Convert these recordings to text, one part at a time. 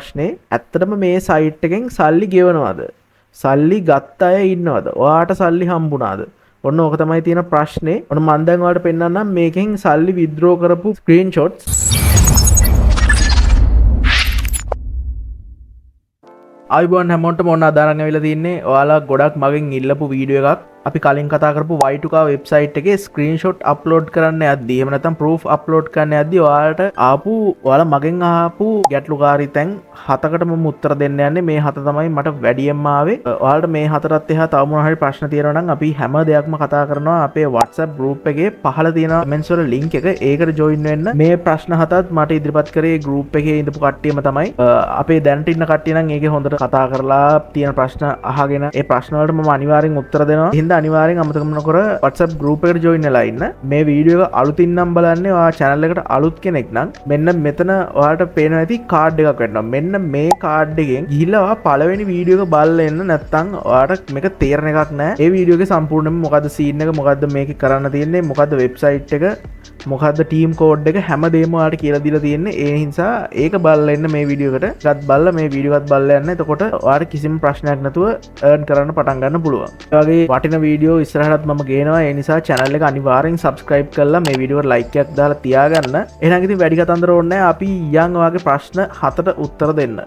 ප්‍රශ්නේ ඇත්තටම මේ සයිට් එකෙන් සල්ලි ගෙවනවද? සල්ලි ගත්ත අය ඉන්නවද? ඔයාට සල්ලි හම්බුණාද? ඔන්න ඕක තමයි තියෙන ප්‍රශ්නේ. ඔන්න මම දැන් ඔයාලට පෙන්නන්නම් මේකෙන් සල්ලි විත්ඩ්‍රෝ කරපු ස්ක්‍රීන්ෂොට්ස්. ආයිබෝන් හැමෝටම ඔන්න අදාරන්න වෙලා තින්නේ ඔයාලා ගොඩක් මගෙන් ඉල්ලපු වීඩියෝ එකක් අපි කලින් කතා කරපු Y2K වෙබ්සයිට් එකේ ස්ක්‍රීන්ෂොට් අප්ලෝඩ් කරන්න යද්දී එහෙම නැත්නම් ප්‍රූෆ් අප්ලෝඩ් කරන්න යද්දී ඔයාලට ඔයාලා මගෙන් ආපු ගැටලුකාරී තැන් 7කටම මම උත්තර දෙන්න යන්නේ. මේ 7 තමයි මට වැඩියෙන්ම ආවේ. ඔයාලට මේ 4ත් එහා තව මොනවා හරි ප්‍රශ්න තියෙනවා නම් අපි හැම දෙයක්ම කතා කරනවා අපේ WhatsApp group එකේ පහළ තියෙන comments වල link එක. ඒකට join වෙන්න. මේ ප්‍රශ්න 7ත් මට ඉදිරිපත් කරේ group එකේ ඉඳපු කට්ටියම තමයි. අපේ දැනට ඉන්න කට්ටිය නම් ඒකේ හොඳට කතා කරලා තියෙන ප්‍රශ්න අහගෙන ඒ ප්‍රශ්න වලට මම අනිවාර්යෙන් උත්තර දෙනවා. හින්දා අනිවාර්යෙන් අමතක නොකර WhatsApp group එකට join වෙලා ඉන්න. මේ වීඩියෝ එක අලුතින් නම් බලන්නේ ඔයා channel එකට අලුත් කෙනෙක් නම් මෙන්න මෙතන ඔයාලට පේනවා ඇති කාඩ් එකක් වැටෙනවා. මෙන්න මේ කාඩ් එකෙන් ගිහිල්ලා ඔයා පළවෙනි වීඩියෝ එක බලලා එන්න. නැත්නම් ඔයාලට මේක තේරෙන එකක් නෑ. ඒ වීඩියෝ එකේ සම්පූර්ණයෙන්ම මොකද්ද scene එක, මොකද්ද මේකේ කරන්න තියෙන්නේ, මොකද්ද වෙබ්සයිට් එක, මොකද්ද ටීම් කෝඩ් එක හැමදේම ඔයාලට කියලා දීලා තියෙන්නේ. ඒ නිසා ඒක බලලා එන්න මේ වීඩියෝ එකට. එකත් බලලා මේ වීඩියෝ එකත් බලලා යන්න. එතකොට ඔයාලට කිසිම ප්‍රශ්නයක් නැතුව earn කරන්න පටන් ගන්න පුළුවන්. ඒ වගේ වටින වීඩියෝ ඉස්සරහටත් මම ගේනවා. ඒ නිසා channel එක අනිවාර්යෙන් subscribe කරලා මේ වීඩියෝ එකට like එකක් දාලා තියාගන්න. එහෙනම් ඉතින් වැඩි කතන්දර ඕනේ නැහැ. අපි යන් ඔයාගේ ප්‍රශ්න 7ට උත්තර දෙන්න.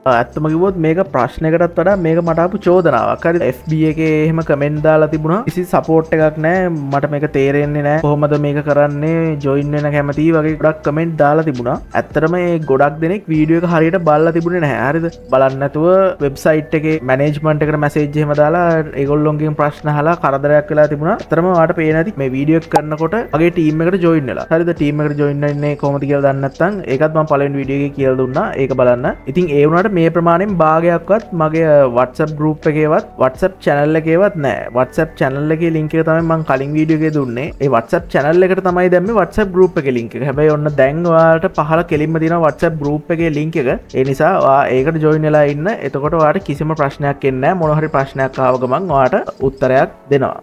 ඇත්තම කිව්වොත් මේක ප්‍රශ්නයකටත් වඩා මේක මට ආපු චෝදනාවක්. හරි FB එකේ එහෙම කමෙන්ට් දාලා තිබුණා. කිසි සපෝට් එකක් නැහැ. මට මේක තේරෙන්නේ නැහැ. කොහොමද මේක කරන්නේ? ජොයින් වෙන්න කැමතියි වගේ ගොඩක් කමෙන්ට් දාලා තිබුණා. ඇත්තටම මේ ගොඩක් දෙනෙක් වීඩියෝ එක හරියට බලලා තිබුණේ නැහැ. හරිද? බලන්න නැතුව වෙබ්සයිට් එකේ මැනේජ්මන්ට් එකට මැසේජ් එහෙම දාලා ඒගොල්ලොන්ගෙන් ප්‍රශ්න අහලා කරදරයක් වෙලා තිබුණා. ඇත්තටම ඔයාලට පේන ඇති මේ වීඩියෝ එක කරනකොට මගේ ටීම් එකට ජොයින් වෙලා. හරිද? ටීම් එකට ජොයින් වෙන්නේ කොහොමද කියලා දන්නේ නැත්නම් ඒකත් මම පළවෙනි වීඩියෝ එකේ කියලා දුන්නා. ඒක බලන්න. ඉතින් ඒ වුණාට මේ ප්‍රමාණයෙන් භාගයක්වත් මගේ WhatsApp group එකේවත් WhatsApp channel එකේවත් නැහැ. WhatsApp channel එකේ link එක තමයි මම කලින් වීඩියෝ එකේ දුන්නේ. ඒ WhatsApp channel එකට තමයි දැම්මේ WhatsApp group එකේ link එක. හැබැයි ඔන්න දැන් ඔයාලට පහළ කෙලින්ම තියෙනවා WhatsApp group එකේ link එක. ඒ නිසා ඔයා ඒකට join වෙලා ඉන්න. එතකොට ඔයාලට කිසිම ප්‍රශ්නයක් එන්නේ නැහැ. මොන හරි ප්‍රශ්නයක් ආව ගමන් ඔයාලට උත්තරයක් දෙනවා.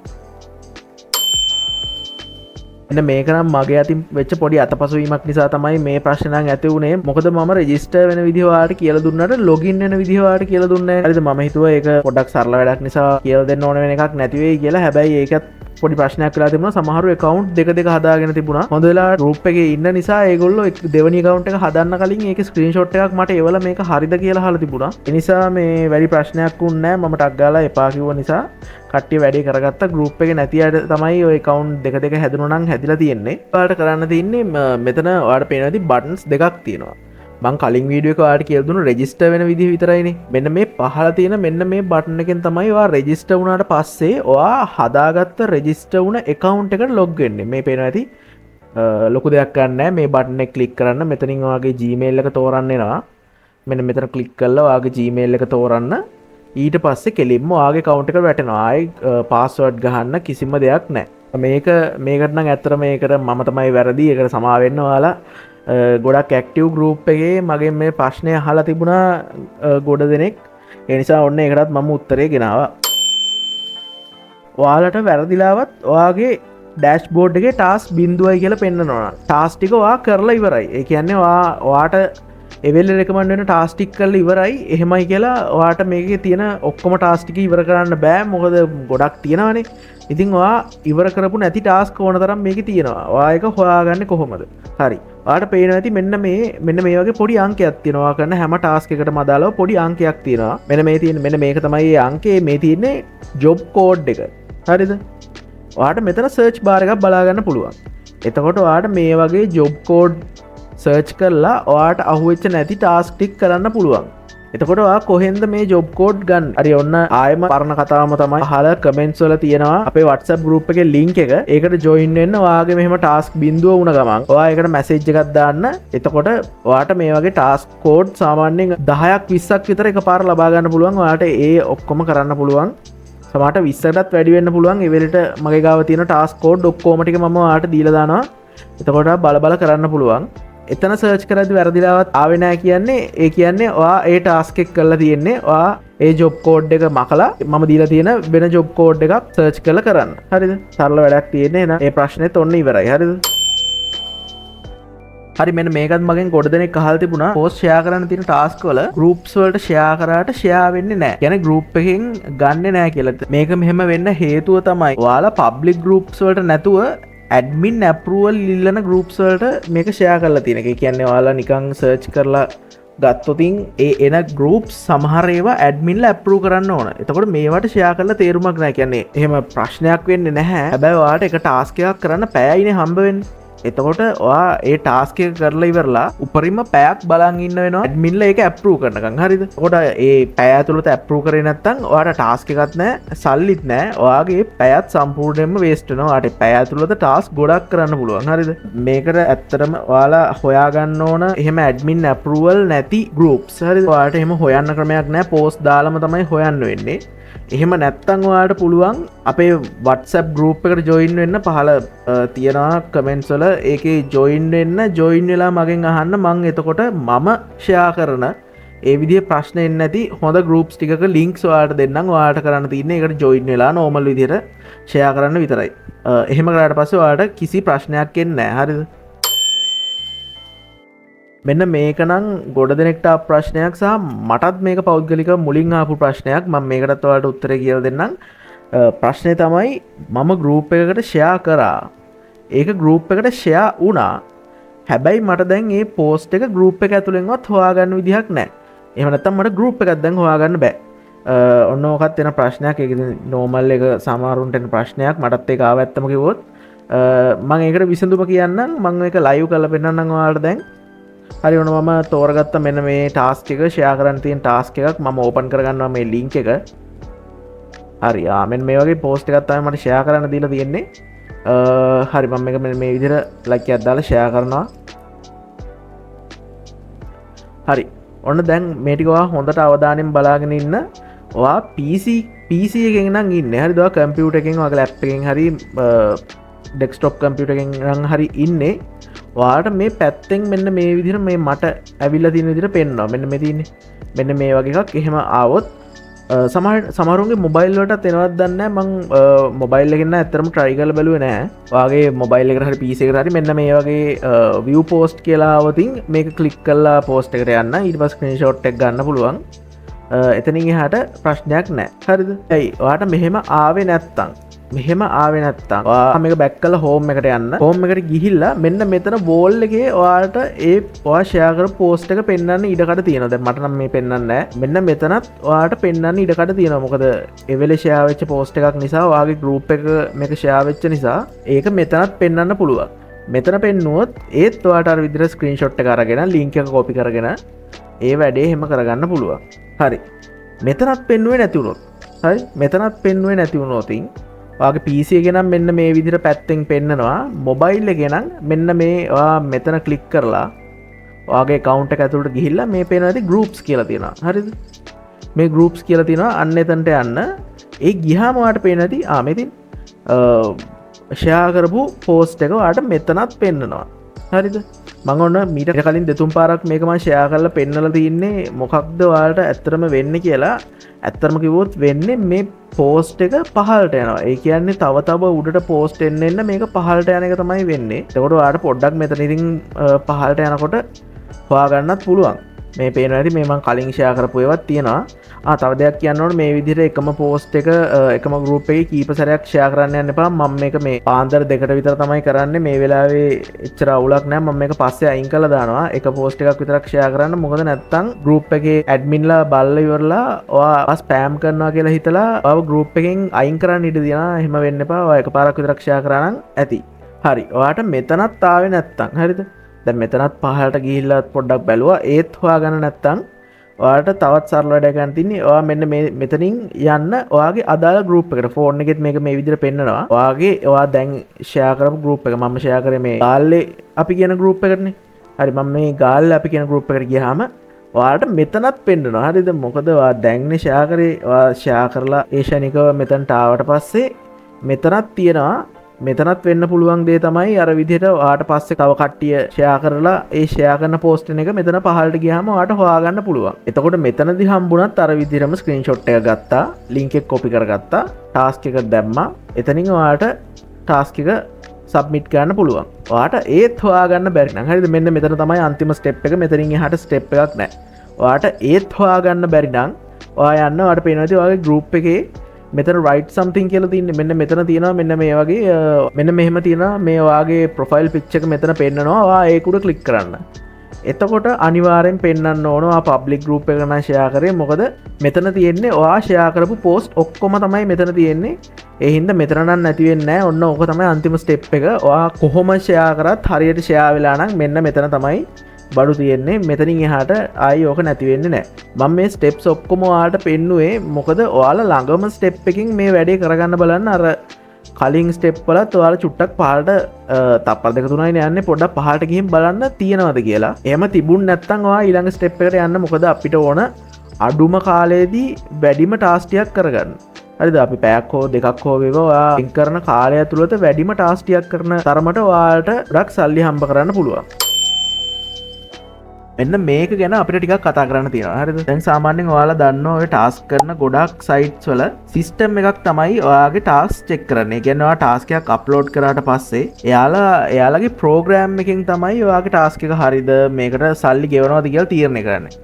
මේක නම් මගේ අතින් වෙච්ච පොඩි අතපසුවීමක් නිසා තමයි මේ ප්‍රශ්න නම් ඇති වුනේ. මොකද මම රෙජිස්ටර් වෙන විදිහ ඔයාලට කියලා දුන්නාට ලොගින් වෙන විදිහ ඔයාලට කියලා දුන්නේ නැහැ. හරිද? මම හිතුවා ඒක පොඩ්ඩක් සරල වැඩක් නිසා කියලා දෙන්න ඕන වෙන එකක් නැති වෙයි කියලා. හැබැයි ඒකත් පොඩි ප්‍රශ්නයක් වෙලා තිබුණා. සමහරව account දෙක හදාගෙන තිබුණා. හොඳ වෙලා group එකේ ඉන්න නිසා ඒගොල්ලෝ දෙවෙනි account එක හදන්න කලින් ඒකේ screenshot එකක් මට එවලා මේක හරිද කියලා අහලා තිබුණා. ඒ නිසා මේ වැඩි ප්‍රශ්නයක් වුණේ නැහැ. මම ටක් ගාලා එපා කිව්ව නිසා කට්ටිය වැඩේ කරගත්ත. group එකේ නැති අයට තමයි ඔය account දෙක හැදුණා නම් හැදිලා තියෙන්නේ. ඔයාලට කරන්න තියෙන්නේ මෙතන ඔයාලට පේන විදිහ buttons දෙකක් තියෙනවා. මං කලින් වීඩියෝ එක ඔයාලට කියලා දුන්න රෙජිස්ටර් වෙන විදිහ විතරයිනේ. මෙන්න මේ පහළ තියෙන මෙන්න මේ බටන් එකෙන් තමයි ඔයා රෙජිස්ටර් වුණාට පස්සේ ඔයා හදාගත්ත රෙජිස්ටර් වුණ account එකට log වෙන්නේ. මේ පේනවා ඇති ලොකු දෙයක් ගන්න නැහැ. මේ බටන් එක ක්ලික් කරන්න. මෙතනින් ඔයාගේ Gmail එක තෝරන්න එනවා. මෙන්න මෙතන ක්ලික් කරලා ඔයාගේ Gmail එක තෝරන්න. ඊට පස්සේ කෙලින්ම ඔයාගේ account එකට වැටෙනවා. ආයි password ගහන්න කිසිම දෙයක් නැහැ. මේකට නම් ඇත්තට මේකට මම තමයි වැරදි. ඒකට සමා වෙන්න ඔයාලා ගොඩක් ඇක්ටිව් ගෲප් එකේ මගෙන් මේ ප්‍රශ්නය අහලා තිබුණා ගොඩ දෙනෙක්. ඒ නිසා ඔන්න ඒකටත් මම උත්තරේ ගෙනාවා. ඔයාලට වැරදිලාවත් ඔයාගේ ඩෑෂ්බෝඩ් එකේ ටාස්ක් බිඳුවයි කියලා පෙන්නනවා. ටාස්ක් ටික ඔයා කරලා ඉවරයි. ඒ කියන්නේ ඔයාට එවෙල් රෙකමන්ඩ් වෙන ටාස්ක් ටික කරලා ඉවරයි. එහෙමයි කියලා ඔයාට මේකේ තියෙන ඔක්කොම ටාස්ක් ටික ඉවර කරන්න බෑ. මොකද ගොඩක් තියෙනවානේ. ඉතින් ඔයා ඉවර කරපු නැති ටාස්ක් ඕන තරම් මේකේ තියෙනවා. ඔයා ඒක හොයාගන්නේ කොහොමද? හරි. ඔයාලට පේනවා ඇති මෙන්න මේ වගේ පොඩි අංකයක් තියෙනවා. ඔයා කරන හැම ටාස්ක් එකකටම අදාළව පොඩි අංකයක් තියෙනවා. මෙන්න මේක තමයි ඒ අංකේ. මේ තියෙන්නේ ජොබ් කෝඩ් එක. හරිද? ඔයාට මෙතන සර්ච් බාර් එකක් බලා ගන්න පුළුවන්. එතකොට ඔයාට මේ වගේ ජොබ් කෝඩ් සර්ච් කරලා ඔයාට අහුවෙච්ච නැති ටාස්ක් ටික කරන්න පුළුවන්. එතකොට ඔයා කොහෙන්ද මේ ජොබ් කෝඩ් ගන්න? හරි ඔන්න ආයෙම පරණ කතාවම තමයි. අහල කමෙන්ට්ස් වල තියෙනවා අපේ WhatsApp group එකේ link එක. ඒකට join වෙන්න ඔයාගේ මෙහෙම task බිඳුව වුණ ගමන් ඔයා ඒකට message එකක් දාන්න. එතකොට ඔයාට මේ වගේ task code සාමාන්‍යයෙන් 10ක් 20ක් විතර එකපාර ලබා ගන්න පුළුවන්. ඔයාට ඒ ඔක්කොම කරන්න පුළුවන්. සමහරට 20කටත් වැඩි වෙන්න පුළුවන්. ඒ වෙලෙට මගේ ගාව තියෙන task code ඔක්කොම ටික මම ඔයාට දීලා දානවා. එතකොට බල කරන්න පුළුවන්. එතන සර්ච් කරද්දි වැරදිලාවත් ආවේ නැහැ කියන්නේ ඒ කියන්නේ ඔයා ඒ ටාස්ක් එක කරලා තියෙන්නේ ඔයා ඒ ජොබ් කෝඩ් එක මකලා මම දීලා තියෙන වෙන ජොබ් කෝඩ් එකක් සර්ච් කරලා කරන්න. හරිද? සරල වැඩක් තියෙන්නේ. එහෙනම් ඒ ප්‍රශ්නේත් ඔන්න ඉවරයි. හරිද? හරි මෙන්න මේකත් මගෙන් ගොඩ දෙනෙක් අහලා තිබුණා පෝස්ට් ෂෙයා කරන්න තියෙන ටාස්ක් වල ගෲප්ස් වලට ෂෙයා කරාට ෂෙයා වෙන්නේ නැහැ. කියන්නේ ගෲප් එකෙන් ගන්නෙ නැහැ කියලා. මේක මෙහෙම වෙන්න හේතුව තමයි ඔයාලා පබ්ලික් ගෲප්ස් වලට නැතුව ඇඩ්මින් ඇප්රූවල් ඉල්ලන ගෲප්ස් වලට මේක ෂෙයා කරලා තියෙන එක. ඒ කියන්නේ ඔයාලා නිකන් සර්ච් කරලා ගත්තොතින් ඒ එන ගෲප්ස් සමහර ඒවා ඇඩ්මින්ලා ඇප්‍රූව් කරන්න ඕන. එතකොට මේවට ෂෙයා කරලා තේරුමක් නැහැ. කියන්නේ එහෙම ප්‍රශ්නයක් වෙන්නේ නැහැ. හැබැයි ඔයාලට එක ටාස්ක් එකක් කරන්න පැයයිනේ හම්බ වෙන්නේ. එතකොට ඔයා ඒ ටාස්ක් එක කරලා ඉවරලා උපරිම පැයක් බලන් ඉන්න වෙනවා ඇඩ්මින්ලා ඒක ඇප්‍රූව් කරනකම්. හරිද? එතකොට ඒ පැය ඇතුළත ඇප්‍රූව් කරේ නැත්නම් ඔයාට ටාස්ක් එකක් නැහැ, සල්ලිත් නැහැ. ඔයාගේ පැයත් සම්පූර්ණයෙන්ම වේස්ට් වෙනවා. ඔයාට පැය ඇතුළත ටාස්ක් ගොඩක් කරන්න පුළුවන්. හරිද? මේකට ඇත්තටම ඔයාලා හොයාගන්න ඕන එහෙම ඇඩ්මින් ඇප්‍රූවල් නැති ගෲප්ස්. හරිද? ඔයාට එහෙම හොයන්න ක්‍රමයක් නැහැ. පෝස්ට් දාලම තමයි හොයන්න වෙන්නේ. එහෙම නැත්තං ඔයාට පුළුවන් අපේ WhatsApp group එකට join වෙන්න පහල තියෙනවා කමෙන්ට්ස් වල ඒකේ join වෙන්න join වෙලා මගෙන් අහන්න මං එතකොට මම share කරන ඒ විදිහේ ප්‍රශ්න එන්නේ නැති හොඳ groups ටිකක links ඔයාලට දෙන්නම්. ඔයාලට කරන්න තියෙන්නේ ඒකට join වෙලා normal විදිහට share කරන්න විතරයි. එහෙම කරාට පස්සේ ඔයාලට කිසි ප්‍රශ්නයක් එන්නේ නැහැ. හරිද? මෙන්න මේක නම් ගොඩ දෙනෙක්ට ප්‍රශ්නයක් සහ මටත් මේක පෞද්ගලික මුලින් ආපු ප්‍රශ්නයක්. මම මේකටත් ඔයාලට උත්තරේ කියලා දෙන්නම්. ප්‍රශ්නේ තමයි මම ගෲප් එකකට ෂෙයා කරා. ඒක ගෲප් එකට ෂෙයා වුණා. හැබැයි මට දැන් මේ පෝස්ට් එක ගෲප් එක ඇතුලෙන්වත් හොයාගන්න විදිහක් නැහැ. එහෙම නැත්නම් මට ගෲප් එකක් දැන් හොයාගන්න බෑ. ඔන්න ඕකත් වෙන ප්‍රශ්නයක්. ඒක නෝමල් එක සමහරුන්ට එන ප්‍රශ්නයක්. මටත් ඒක ආව ඇත්තම කිව්වොත් මම ඒකට විසඳුම කියන්නම්. මම මේක ලයිව් කරලා පෙන්නන්නම් ඔයාලට දැන්. හරි ඔන්න මම තෝරගත්ත මෙන්න මේ ටාස්ක් එක ෂෙයා කරන්න තියෙන ටාස්ක් එකක් මම ඕපන් කරගන්නවා මේ ලින්ක් එක. හරි මෙන්න මේ වගේ පෝස්ට් එකක් තමයි මට ෂෙයා කරන්න දීලා තියෙන්නේ. හරි මම මේක මෙන්න මේ විදිහට ලයික් එකක් දාලා ෂෙයා කරනවා. හරි ඔන්න දැන් මේ ටික ඔයා හොඳට අවධානයෙන් බලාගෙන ඉන්න. ඔයා PC එකෙන් නම් ඉන්නේ. හරිද? ඔයා කම්පියුටර් එකෙන් ඔයාගේ ලැප්ටොප් එකෙන් හරි ඩෙස්ක්ටොප් කම්පියුටර් එකෙන් නම් හරි ඉන්නේ. ඔයාට මේ පැත්තෙන් මෙන්න මේ විදිහට මේ මට ඇවිල්ලා තියෙන විදිහට පෙන්වනවා. මෙන්න මේ තියෙන්නේ. මෙන්න මේ වගේ එකක් එහෙම ආවොත් සමහරුන්ගේ මොබයිල් වලටත් එනවද දන්නේ නැහැ. මම මොබයිල් එකෙන් නම් ඇත්තටම try කරලා බැලුවේ නැහැ. ඔයාගේ මොබයිල් එකට හරි PC එකට හරි මෙන්න මේ වගේ view post කියලා આવතින් මේක ක්ලික් කරලා post එකට යන්න. ඊට පස්සේ screenshot එක ගන්න පුළුවන්. එතනින් එහාට ප්‍රශ්නයක් නැහැ. හරිද? ඇයි ඔයාට මෙහෙම ආවේ නැත්තම් ඔයා මේක බැක් කරලා home එකට යන්න. home එකට ගිහිල්ලා මෙන්න මෙතන wall එකේ ඔයාලට ඔයා share කරපු post එක පෙන්වන්න ඉඩකඩ තියෙනවා. දැන් මට නම් මේ පෙන්වන්න නැහැ. මෙන්න මෙතනත් ඔයාලට පෙන්වන්න ඉඩකඩ තියෙනවා. මොකද ඒ වෙලේ share වෙච්ච post එකක් නිසා ඔයාගේ group එක මේක share වෙච්ච නිසා ඒක මෙතනත් පෙන්වන්න පුළුවන්. මෙතන පෙන්නුවොත් ඒත් ඔයාලට අර විදිහට screenshot එක අරගෙන link එක copy කරගෙන ඒ වැඩේ එහෙම කරගන්න පුළුවන්. හරි. මෙතනත් පෙන්නුවේ නැති වුණොත්. හරි. මෙතනත් පෙන්නුවේ නැති වුණොත් ඔයාගේ PC එකේ නම් මෙන්න මේ විදිහට පැත්තෙන් පෙන්නනවා. මොබයිල් එකේ නම් මෙන්න මේ ඔයා මෙතන ක්ලික් කරලා ඔයාගේ account එක ඇතුළට ගිහිල්ලා මේ පේන ඇති groups කියලා තියෙනවා. හරිද? මේ groups කියලා තියෙනවා. අන්න එතනට යන්න. ඒ ගියාම ඔයාට පේන ඇති මෙතින් share කරපු post එක ඔයාට මෙතනත් පෙන්නනවා. හරිද? මම ඔන්න මීට කලින් දෙතුන් පාරක් මේක මම share කරලා පෙන්නලා තින්නේ මොකක්ද ඔයාලට ඇත්තටම වෙන්නේ කියලා. ඇත්තටම කිව්වොත් වෙන්නේ මේ පෝස්ට් එක පහළට යනවා. ඒ කියන්නේ තව උඩට පෝස්ට් එන්න මේක පහළට යන එක තමයි වෙන්නේ. එතකොට ඔයාලට පොඩ්ඩක් මෙතන ඉතින් පහළට යනකොට හොයාගන්නත් පුළුවන්. මේ පේනවා ඇති මේ මම කලින් ෂෙයා කරපු ඒවාත් තියෙනවා. තව දෙයක් කියන්න ඕනේ මේ විදිහට එකම පෝස්ට් එක එකම ගෲප් එකේ කීප සැරයක් ෂෙයා කරන්න යන්න එපා. මම මේක මේ පාන්දර දෙකට විතර තමයි කරන්නේ. මේ වෙලාවේ එච්චර අවුලක් නැහැ. මම මේක පස්සේ අයින් කරලා දානවා. එක පෝස්ට් එකක් විතරක් ෂෙයා කරන්න. මොකද නැත්තම් ගෲප් එකේ ඇඩ්මින්ලා බලලා ඉවරලා ඔයා ස්පෑම් කරනවා කියලා හිතලා ඔයාව ගෲප් එකෙන් අයින් කරන්න ඉඩ තියෙනවා. එහෙම වෙන්න එපා. ඔයා එකපාරක් විතරක් ෂෙයා කරා නම් ඇති. හරි. ඔයාට මෙතනත් ආවේ නැත්තම් හරිද? දැන් මෙතනත් පහළට ගිහිල්ලා පොඩ්ඩක් බැලුවා. ඒත් හොයාගන්න නැත්තම් ඔයාලට තවත් සරල වැඩක් ගන්න තින්නේ. ඔයා මෙන්න මෙතනින් යන්න ඔයාගේ අදාළ group එකට. ෆෝන් එකෙත් මේක මේ විදිහට පෙන්නනවා. ඔයා දැන් share කරපු group එක මම share කරේ මේ ගාල්ලේ අපි කියන group එකටනේ. හරි මම මේ ගාල්ලේ අපි කියන group එකට ගියාම ඔයාලට මෙතනත් පෙන්නනවා. හරිද? මොකද ඔයා දැන්නේ share කරේ. ඔයා share කරලා ඒ ශනිකව මෙතනට ආවට පස්සේ මෙතනත් තියෙනවා. මෙතනත් වෙන්න පුළුවන් දේ තමයි අර විදිහට ඔයාට පස්සේ තව කට්ටිය ෂෙයා කරලා ඒ ෂෙයා කරන පෝස්ට් එක මෙතන පහළට ගියාම ඔයාට හොයාගන්න පුළුවන්. එතකොට මෙතනදී හම්බුණත් අර විදිහටම ස්ක්‍රීන්ෂොට් එක ගත්තා, ලින්ක් එක කොපි කරගත්තා, ටාස්ක් එක දැම්මා. එතනින් ඔයාට ටාස්ක් එක සබ්මිට් කරන්න පුළුවන්. ඔයාට ඒත් හොයාගන්න බැරි නම් හරිද මෙන්න මෙතන තමයි අන්තිම ස්ටෙප් එක මෙතනින් එහාට ස්ටෙප් එකක් නැහැ. ඔයාට ඒත් හොයාගන්න බැරි නම් ඔයා යන්න ඔයාට පේනවා ඉතින් ඔයාගේ group එකේ මෙතන write something කියලා තියෙන්නේ මෙන්න මෙතන තියෙනවා මෙන්න මේ වගේ මෙන්න මෙහෙම තියෙනවා මේ ඔයාගේ profile picture එක මෙතන පෙන්නනවා ඔයා ඒක උඩ click කරන්න. එතකොට අනිවාර්යෙන් පෙන්වන්න ඕන ඔයා public group එක නම් share කරේ මොකද මෙතන තියෙන්නේ ඔයා share කරපු post ඔක්කොම තමයි මෙතන තියෙන්නේ. ඒ හින්දා මෙතන නම් නැති වෙන්නේ නැහැ. ඔන්න ඕක තමයි අන්තිම step එක. ඔයා කොහොම share කරත් හරියට share වෙලා නම් මෙන්න මෙතන තමයි බඩු තියෙන්නේ. මෙතනින් එහාට ආයි ඕක නැති වෙන්නේ නැහැ. මම මේ ස්ටෙප්ස් ඔක්කොම ඔයාලට පෙන්නුවේ මොකද ඔයාලා ළඟම ස්ටෙප් එකකින් මේ වැඩේ කරගන්න බලන්න අර කලින් ස්ටෙප් වලත් ඔයාලා චුට්ටක් පහළට තප්පර දෙක තුනයි යන්නේ පොඩ්ඩක් පහළට ගිහින් බලන්න තියෙනවද කියලා. එහෙම තිබුණ නැත්නම් ඔයා ඊළඟ ස්ටෙප් එකට යන්න මොකද අපිට ඕන අඩුම කාලයේදී වැඩිම ටාස්ක් ටිකක් කරගන්න. හරිද අපි පැයක් හෝ දෙකක් හෝ වේවා ඔයා ලින්ක් කරන කාලය ඇතුළත වැඩිම ටාස්ක් ටිකක් කරන තරමට ඔයාලට ගොඩක් සල්ලි හම්බ කරන්න පුළුවන්. එන්න මේක ගැන අපිට ටිකක් කතා කරන්න තියෙනවා. හරිද? දැන් සාමාන්‍යයෙන් ඔයාලා දන්නවා ඔය ටාස්ක් කරන ගොඩක් සයිට්ස් වල සිස්ටම් එකක් තමයි ඔයාගේ ටාස්ක් චෙක් කරන්නේ. ඒ කියන්නේ ඔයා ටාස්ක් එකක් අප්ලෝඩ් කරාට පස්සේ එයාලගේ ප්‍රෝග්‍රෑම් එකෙන් තමයි ඔයාගේ ටාස්ක් එක හරිද මේකට සල්ලි ගෙවනවද කියලා තීරණය කරන්නේ.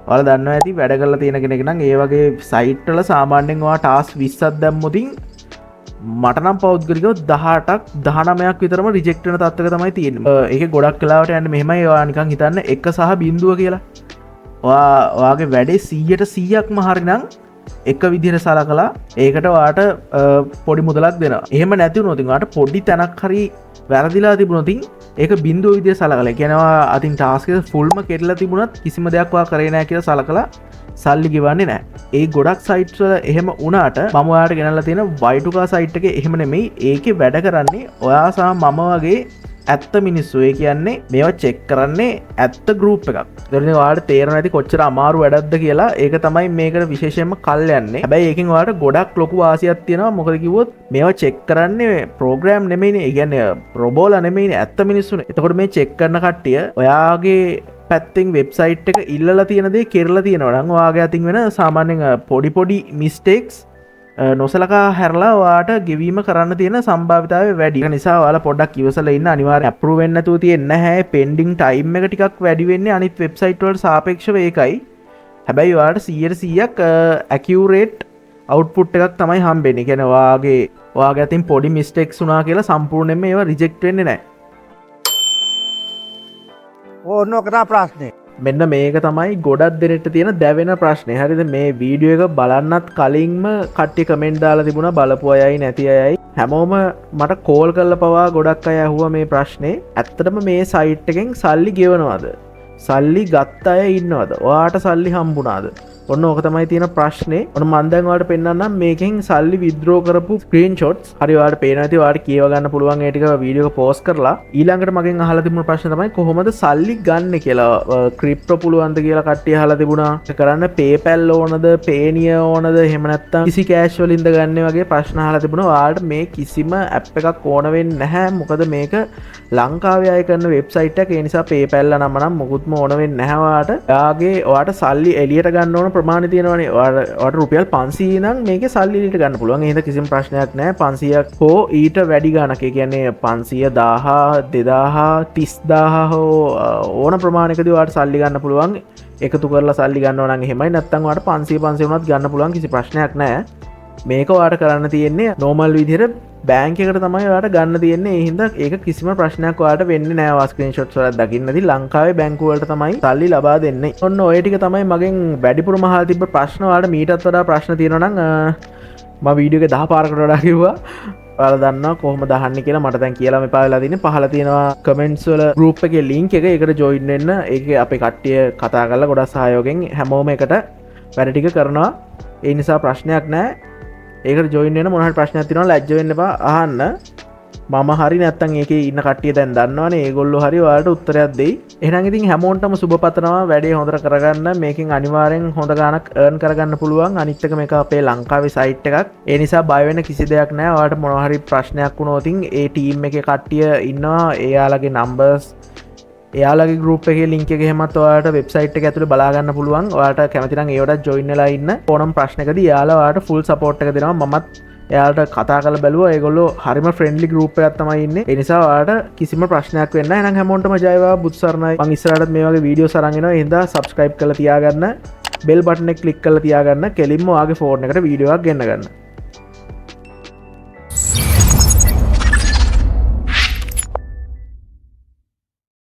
ඔයාලා දන්නවා ඇති වැඩ කරලා තියෙන කෙනෙක් නම් ඒ වගේ සයිට් වල සාමාන්‍යයෙන් ඔයා ටාස්ක් 20ක් දැම්මොතින් මට නම් පෞද්ගලිකව 18ක් 19ක් විතරම රිජෙක්ට් වෙන තත්ත්වයක තමයි තියෙන්නේ. ඒක ගොඩක් වෙලාවට යන්නේ මෙහෙමයි ඔයා නිකන් හිතන්න 1 සහ 0 කියලා. ඔයාගේ වැඩේ 100%ක්ම හරිනම් එක විදිහට සලකලා ඒකට ඔයාට පොඩි මුදලක් දෙනවා. එහෙම නැති වුණොත් ඔයාට පොඩි තැනක් හරි වැරදිලා තිබුණොත් ඒක 0 විදිහට සලකලා. ඒ කියන්නේ ඔයා අතින් ටාස්ක් එක ෆුල්ම කෙරලා තිබුණත් කිසිම දෙයක් ඔයා කරේ නැහැ කියලා සලකලා සල්ලි ගෙවන්නේ නැහැ. ඒ ගොඩක් සයිට්ස් වල එහෙම වුණාට මම ඔයාලට ගෙනල්ලා තියෙන Y2K සයිට් එකේ එහෙම නෙමෙයි. ඒකේ වැඩ කරන්නේ ඔයා සහ මම වගේ ඇත්ත මිනිස්සු. ඒ කියන්නේ මේවා චෙක් කරන්නේ ඇත්ත ගෲප් එකක්. ඒතකොට ඔයාලට තේරෙනවා ඇති කොච්චර අමාරු වැඩක්ද කියලා. ඒක තමයි මේකට විශේෂයෙන්ම කල් යන්නේ. හැබැයි ඒකෙන් ඔයාලට ගොඩක් ලොකු වාසියක් තියෙනවා. මොකද කිව්වොත් මේවා චෙක් කරන්නේ ප්‍රෝග්‍රෑම් නෙමෙයිනේ. ඒ කියන්නේ රොබෝලා නෙමෙයිනේ ඇත්ත මිනිස්සුනේ. එතකොට මේ චෙක් කරන කට්ටිය ඔයාගේ පැත්තෙන් වෙබ්සයිට් එක ඉල්ලලා තියෙන දේ කෙරලා තියෙනවා නම් ඔයාගේ අතින් වෙන සාමාන්‍යයෙන් පොඩි මිස්ටේක්ස් නොසලකා හැරලා ඔයාට ගෙවීම කරන්න තියෙන සම්භාවිතාවය වැඩි. ඒක නිසා ඔයාලා පොඩ්ඩක් ඉවසලා ඉන්න අනිවාර්යෙන් අප්‍රූව් වෙන්නේ නැතුව තියෙන්නේ නැහැ. පෙන්ඩින් ටයිම් එක ටිකක් වැඩි වෙන්නේ අනිත් වෙබ්සයිට් වලට සාපේක්ෂව ඒකයි. හැබැයි ඔයාලට 100%ක් ඇකියුරේට් අවුට්පුට් එකක් තමයි හම්බෙන්නේ. ඒ කියන්නේ ඔයාගේ අතින් පොඩි මිස්ටේක්ස් වුණා කියලා සම්පූර්ණයෙන්ම ඒවා රිජෙක්ට් වෙන්නේ නැහැ. ඕනෝකතා ප්‍රශ්නය මෙන්න මේක තමයි ගොඩක් දෙනෙට තියෙන දැවෙන ප්‍රශ්නය. හරිද? මේ වීඩියෝ එක බලන්නත් කලින්ම කට්ටිය කමෙන්ට් දාලා තිබුණා බලපු අයයි නැති අයයි. හැමෝම මට කෝල් කරලා පවා ගොඩක් අය අහුවා මේ ප්‍රශ්නේ. ඇත්තටම මේ සයිට් එකෙන් සල්ලි ගෙවනවද? සල්ලි ගත්ත අය ඉන්නවද? ඔයාට සල්ලි හම්බුණාද? ඔන්න ඕක තමයි තියෙන ප්‍රශ්නේ. ඔන්න මම දැන් ඔයාලට පෙන්නන්නම් මේකෙන් සල්ලි විත්ඩ්‍රෝ කරපු ස්ක්‍රීන්ෂොට්ස්. හරි ඔයාලට පේනවා ඇති ඔයාලට කියව ගන්න පුළුවන් ඒ ටික වීඩියෝ එක පෝස්ට් කරලා. ඊළඟට මගෙන් අහලා තිබුණ ප්‍රශ්න තමයි කොහොමද සල්ලි ගන්න කියලා. ක්‍රිප්ටෝ පුළුවන්ද කියලා කට්ටිය අහලා තිබුණා. කරන්න PayPal ඕනද, Payoneer ඕනද, එහෙම නැත්නම් කිසි කෑෂ් වලින්ද ගන්න වගේ ප්‍රශ්න අහලා තිබුණා. ඔයාලට මේ කිසිම ඇප් එකක් ඕන වෙන්නේ නැහැ. මොකද මේක ලංකාවේ අය කරන වෙබ්සයිට් එක. ඒ නිසා PayPal නම් මොකුත්ම ඕන වෙන්නේ නැහැ ඔයාට. ඔයාට සල්ලි එළියට ගන්න ඕන ප්‍රමාණය තියෙනවානේ. ඔයාට රුපියල් 500 නම් මේකේ සල්ලි එළියට ගන්න පුළුවන්. එහෙනම් කිසිම ප්‍රශ්නයක් නැහැ. 500ක් හෝ ඊට වැඩි ගණනක්. ඒ කියන්නේ 500 1000 2000 30000 හෝ ඕන ප්‍රමාණයකදී ඔයාට සල්ලි ගන්න පුළුවන්. එකතු කරලා සල්ලි ගන්නවා නම් එහෙමයි. නැත්නම් ඔයාට 500 වුණත් ගන්න පුළුවන්. කිසි ප්‍රශ්නයක් නැහැ. මේක ඔයාට කරන්න තියෙන්නේ නෝමල් විදිහට බෑන්ක් එකට තමයි ඔයාට ගන්න තියෙන්නේ. ඒ හින්දා ඒක කිසිම ප්‍රශ්නයක් ඔයාට වෙන්නේ නැහැ. ඔයා ස්ක්‍රීන්ෂොට්ස් වල දකින්නදී ලංකාවේ බැංකු වලට තමයි සල්ලි ලබා දෙන්නේ. ඔන්න ඔය ටික තමයි මගෙන් වැඩිපුරම අහලා තිබ්බ ප්‍රශ්න. ඔයාලට මීටත් වඩා ප්‍රශ්න තියෙනවා නම් මම වීඩියෝ එක 10 පාරකට වඩා කිව්වා. ඔයාලා දන්නවා කොහොමද අහන්නේ කියලා මට දැන් කියලා මෙපා වෙලා තියෙන්නේ. පහල තියෙනවා කමෙන්ට්ස් වල group එකේ link එක. ඒකට join වෙන්න. ඒකේ අපේ කට්ටිය කතා කරලා ගොඩක් සහයෝගයෙන් හැමෝම එකට වැඩ ටික කරනවා. ඒ නිසා ප්‍රශ්නයක් නැහැ. ඒකට ජොයින් වෙන මොන හරි ප්‍රශ්නයක් තියෙනවා ලැජ්ජ වෙන්න එපා අහන්න. මම හරි නැත්තම් ඒකේ ඉන්න කට්ටිය දැන් දන්නවනේ. ඒගොල්ලෝ හරි ඔයාලට උත්තරයක් දෙයි. එහෙනම් ඉතින් හැමෝන්ටම සුබ පතනවා වැඩේ හොඳට කරගන්න. මේකෙන් අනිවාර්යෙන් හොඳ ගාණක් earn කරගන්න පුළුවන්. අනිත් එක මේක අපේ ලංකාවේ සයිට් එකක්. ඒ නිසා බය වෙන්න කිසි දෙයක් නැහැ. ඔයාලට මොනවා හරි ප්‍රශ්නයක් වුණොත් ඒ ටීම් එකේ කට්ටිය ඉන්නවා. එයාලගේ numbers එයාලගේ ගෲප් එකේ link එක එහෙමත් ඔයාලට වෙබ්සයිට් එක ඇතුලේ බලා ගන්න පුළුවන්. ඔයාලට කැමති නම් ඒවට join වෙලා ඉන්න. ඕනම ප්‍රශ්නකදී එයාලා ඔයාලට full support එක දෙනවා. මමත් එයාට කතා කල බැලුව ඒගොල්ලො හරිම ෆ්‍රෙන්ඩලි ගරුප් ඇත්තමයි ඉන්න එනිසා වාට කිසිම ප්‍රශ්නයක් වෙන්න එනම් හැමෝටම ජයවා බුත්සරණයි මංස්සරට මේ වගේ වීඩියෝ සරගෙන හිද සබස්ක්‍රයිබ් කල තියාගන්න බෙල් බටනෙක් කලික් කල තියාගන්න කෙලින්ම ආගේ ෆෝර්න එකට වීඩියෝක් ගන්න ගන්න